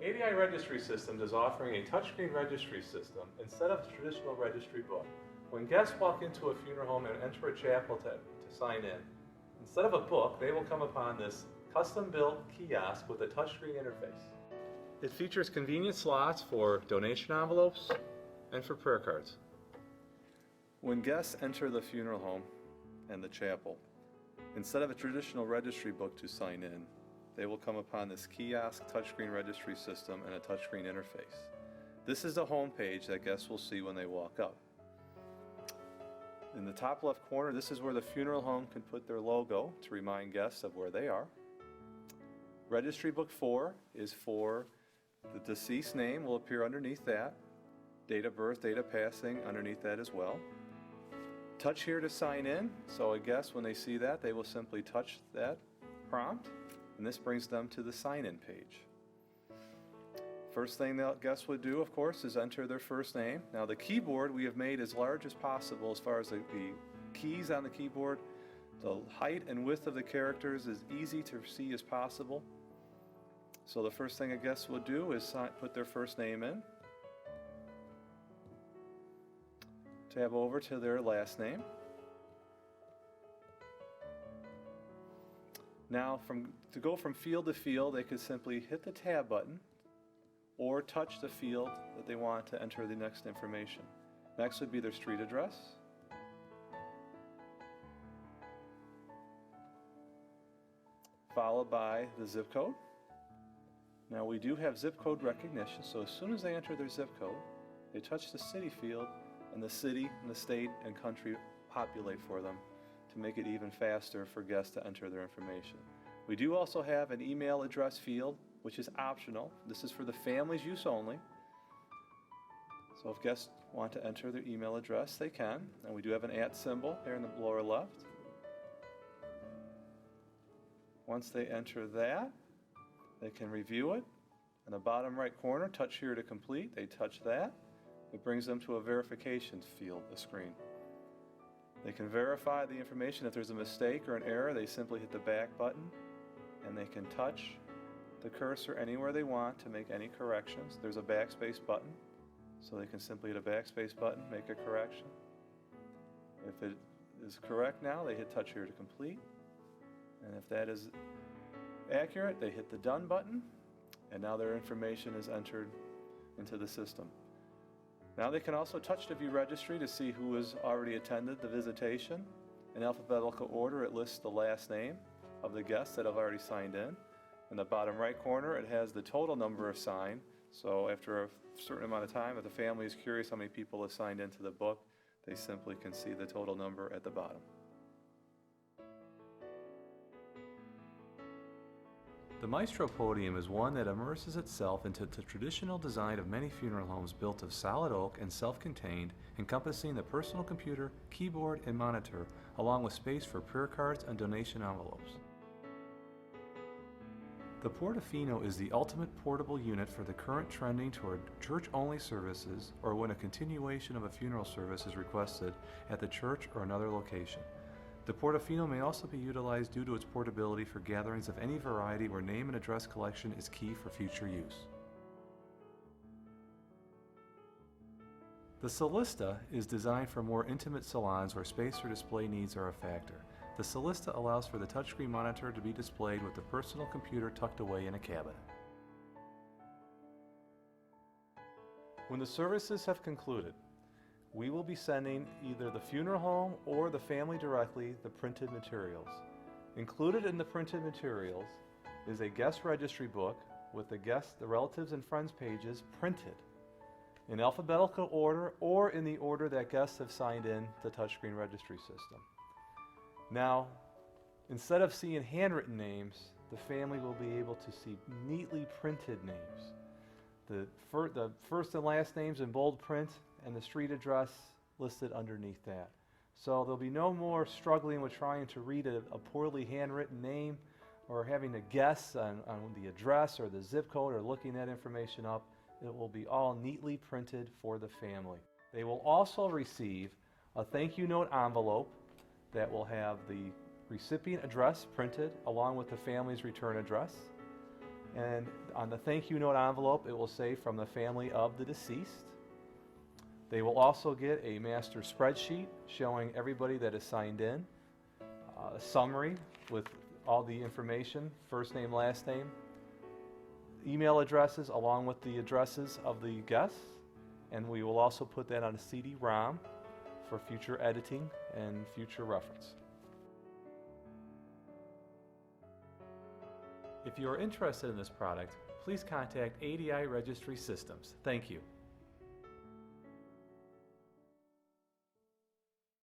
ADI Registry Systems is offering a touchscreen registry system instead of a traditional registry book. When guests walk into a funeral home and enter a chapel to sign in, instead of a book, they will come upon this custom-built kiosk with a touchscreen interface. It features convenient slots for donation envelopes and for prayer cards. When guests enter the funeral home and the chapel, instead of a traditional registry book to sign in, they will come upon this kiosk touchscreen registry system and a touchscreen interface. This is the home page that guests will see when they walk up. In the top left corner, this is where the funeral home can put their logo to remind guests of where they are. Registry Book 4 is for the deceased name, will appear underneath that. Date of birth, date of passing underneath that as well. Touch here to sign in, so a guest, when they see that, they will simply touch that prompt, and this brings them to the sign-in page. First thing the guests would do, of course, is enter their first name. Now the keyboard we have made as large as possible as far as the keys on the keyboard. The height and width of the characters is easy to see as possible. So the first thing a guest would do is put their first name in. Tab over to their last name. Now to go from field to field, they could simply hit the tab button or touch the field that they want to enter the next information. Next would be their street address. Followed by the zip code. Now we do have zip code recognition, so as soon as they enter their zip code, they touch the city field, and the city and the state and country populate for them to make it even faster for guests to enter their information. We do also have an email address field, which is optional. This is for the family's use only. So if guests want to enter their email address, they can. And we do have an @ symbol there in the lower left. Once they enter that, they can review it. In the bottom right corner, touch here to complete. They touch that. It brings them to a verification field, a screen. They can verify the information. If there's a mistake or an error, they simply hit the back button, and they can touch the cursor anywhere they want to make any corrections. There's a backspace button, so they can simply hit a backspace button, make a correction. If it is correct now, they hit touch here to complete. And if that is accurate, they hit the done button, and now their information is entered into the system. Now they can also touch the view registry to see who has already attended the visitation. In alphabetical order, it lists the last name of the guests that have already signed in. In the bottom right corner, it has the total number assigned. So after a certain amount of time, if the family is curious how many people have signed into the book, they simply can see the total number at the bottom. The Maestro podium is one that immerses itself into the traditional design of many funeral homes built of solid oak and self-contained, encompassing the personal computer, keyboard, and monitor, along with space for prayer cards and donation envelopes. The Portofino is the ultimate portable unit for the current trending toward church-only services or when a continuation of a funeral service is requested at the church or another location. The Portofino may also be utilized due to its portability for gatherings of any variety where name and address collection is key for future use. The Solista is designed for more intimate salons where space or display needs are a factor. The Solista allows for the touchscreen monitor to be displayed with the personal computer tucked away in a cabinet. When the services have concluded, we will be sending either the funeral home or the family directly the printed materials. Included in the printed materials is a guest registry book with the relatives and friends pages printed in alphabetical order or in the order that guests have signed in to Touchscreen Registry System. Now, instead of seeing handwritten names, the family will be able to see neatly printed names. The first and last names in bold print and the street address listed underneath that. So there'll be no more struggling with trying to read a poorly handwritten name or having to guess on the address or the zip code or looking that information up. It will be all neatly printed for the family. They will also receive a thank you note envelope that will have the recipient address printed along with the family's return address. And on the thank you note envelope, it will say from the family of the deceased. They will also get a master spreadsheet showing everybody that is signed in, a summary with all the information, first name, last name, email addresses along with the addresses of the guests, and we will also put that on a CD-ROM for future editing and future reference. If you are interested in this product, please contact ADI Registry Systems. Thank you.